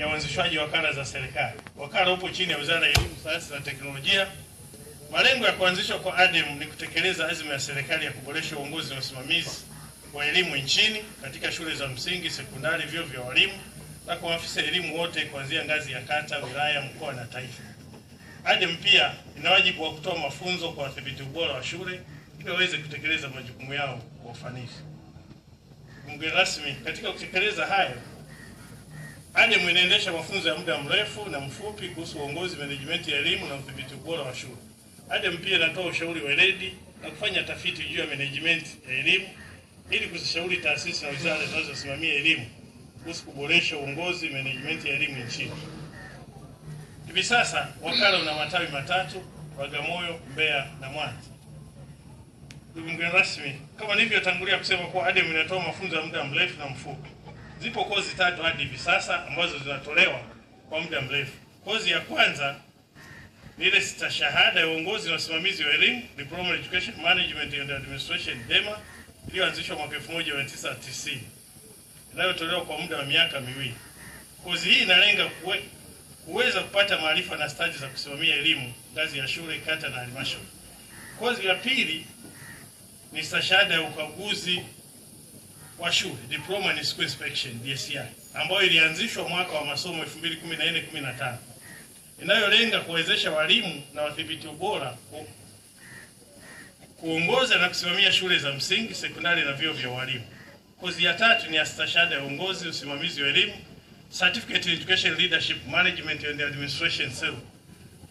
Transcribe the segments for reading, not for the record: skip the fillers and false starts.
ya uanzishwaji wa wakala za serikali. Wakala upo chini ya Wizara ya Elimu, Sayansi na Teknolojia. Malengo ya kuanzishwa kwa ADEM ni kutekeleza azma ya serikali ya kuboresha uongozi na usimamizi wa elimu nchini katika shule za msingi, sekondari, vyuo vya walimu na kwa maafisa elimu wote kuanzia ngazi ya kata, wilaya, mkoa na taifa. ADEM pia ina wajibu wa kutoa mafunzo kwa wadhibiti ubora wa shule ili waweze kutekeleza majukumu yao kwa ufanisi. Mgeni rasmi, katika kutekeleza hayo, ADEM inaendesha mafunzo ya muda mrefu na mfupi kuhusu uongozi, management ya elimu na udhibiti ubora wa shule. ADEM pia inatoa ushauri weledi na kufanya tafiti juu ya management ya elimu ili kuzishauri taasisi na wizara zinazosimamia elimu kuhusu kuboresha uongozi, management ya elimu nchini. Hivi sasa wakala una matawi matatu: Bagamoyo, Mbeya na Mwanza. Ndugu mgeni rasmi, kama nilivyotangulia kusema kuwa ADEM inatoa mafunzo ya muda mrefu na mfupi. Zipo kozi tatu hadi hivi sasa ambazo zinatolewa kwa muda mrefu. Kozi ya kwanza ni ile stashahada ya uongozi na usimamizi wa elimu, Diploma in Education Management and Administration, DEMA, iliyoanzishwa mwaka 1990, inayotolewa kwa muda wa miaka miwili. Kozi hii inalenga kuweza kupata maarifa na stadi za kusimamia elimu ngazi ya shule, kata na halmashauri. Kozi ya pili ni stashahada ya ukaguzi wa shule, Diploma in School Inspection, DSI, ambayo ilianzishwa mwaka wa masomo 2014-15, inayolenga kuwezesha walimu na wadhibiti ubora kuongoza na kusimamia shule za msingi, sekondari na vyuo vya walimu. Kozi ya tatu ni stashahada ya uongozi, usimamizi wa elimu, Certificate in Education Leadership Management and Administration CEL.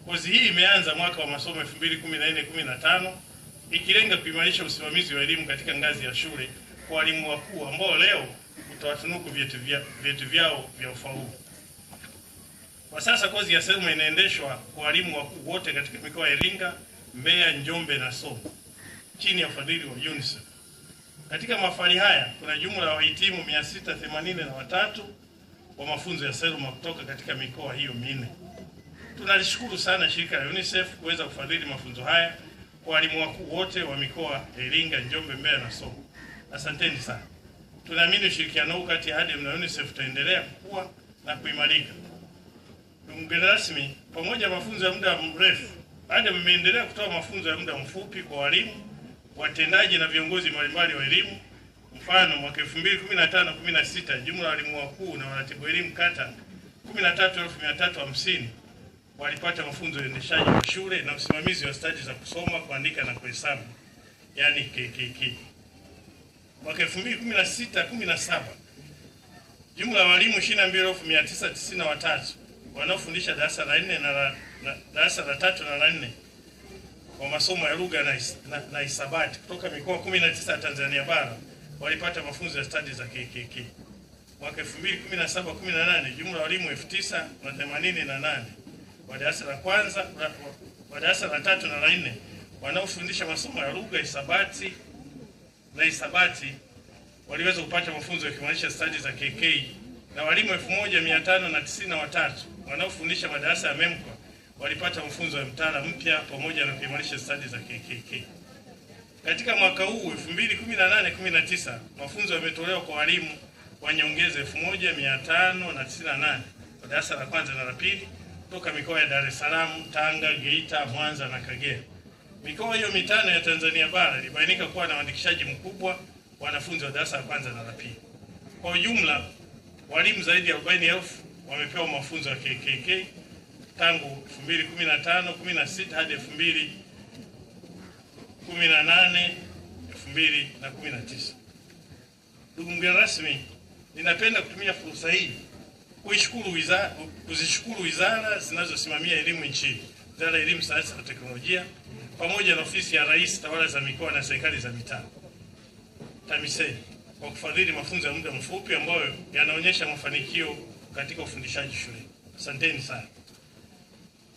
Kozi hii imeanza mwaka wa masomo 2014-15, ikilenga kuimarisha usimamizi wa elimu katika ngazi ya shule kwa walimu wakuu ambao leo utawatunuku vyeti vyao vya ufaulu. Kwa sasa kozi ya CEL inaendeshwa kwa walimu wakuu wote katika mikoa ya Iringa, Mbeya, Njombe na Songwe chini ya ufadhili wa UNICEF. Katika mahafali haya kuna jumla ya wahitimu 683 wa mafunzo ya CEL kutoka katika mikoa hiyo minne. Tunalishukuru sana shirika la UNICEF kuweza kufadhili mafunzo haya kwa walimu wakuu wote wa mikoa ya Iringa, Njombe, Mbeya na Songwe. Asanteni sana. Tunaamini ushirikiano huu kati ya ADEM na UNICEF utaendelea kukua na kuimarika. Mgeni rasmi, pamoja na mafunzo ya muda mrefu, ADEM imeendelea kutoa mafunzo ya muda mfupi kwa walimu, watendaji na viongozi mbalimbali wa elimu. Mfano, mwaka 2015-16 jumla ya walimu wakuu na waratibu elimu kata 13,350 walipata mafunzo ya uendeshaji wa shule na usimamizi wa stadi za kusoma, kuandika na kuhesabu, yani KKK. Mwaka 2016-17 jumla ya walimu 22,993 wanaofundisha darasa la 4 na darasa la 3 na la 4 kwa masomo ya lugha na hisabati kutoka mikoa 19 ya Tanzania bara walipata mafunzo ya stadi za KKK. Mwaka 2017-18 jumla ya walimu 9,088 wa darasa la kwanza, wa darasa la 3 na la 4 wanaofundisha masomo ya lugha, hisabati waliweza kupata mafunzo ya kuimarisha stadi za KK, na walimu 1593 wanaofundisha madarasa ya MEMKWA walipata mafunzo ya mtaala mpya pamoja na kuimarisha stadi za KKK. Katika mwaka huu 2018-19 mafunzo yametolewa kwa walimu wa nyongeza 1598 wa darasa la kwanza na la pili kutoka mikoa ya Dar es Salaam, Tanga, Geita, Mwanza na Kagera. Mikoa hiyo mitano ya Tanzania bara ilibainika kuwa na uandikishaji mkubwa wa wanafunzi wa darasa la kwanza na la pili. Kwa ujumla, walimu zaidi ya 40,000 wamepewa mafunzo ya KKK tangu 2015-16 hadi 2018-2019. Ndugu mgeni rasmi, ninapenda kutumia fursa hii kuzishukuru wizara zinazosimamia elimu nchini, Wizara ya Elimu, Sayansi na Teknolojia, pamoja na Ofisi ya Rais, Tawala za Mikoa na Serikali za Mitaa, TAMISEMI, kwa kufadhili mafunzo ya muda mfupi ambayo yanaonyesha mafanikio katika ufundishaji shule. Asanteni sana.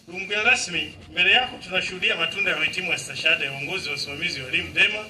Ndugu mgeni rasmi, mbele yako tunashuhudia matunda ya wahitimu wa stashahada ya uongozi wa usimamizi wa elimu DEMA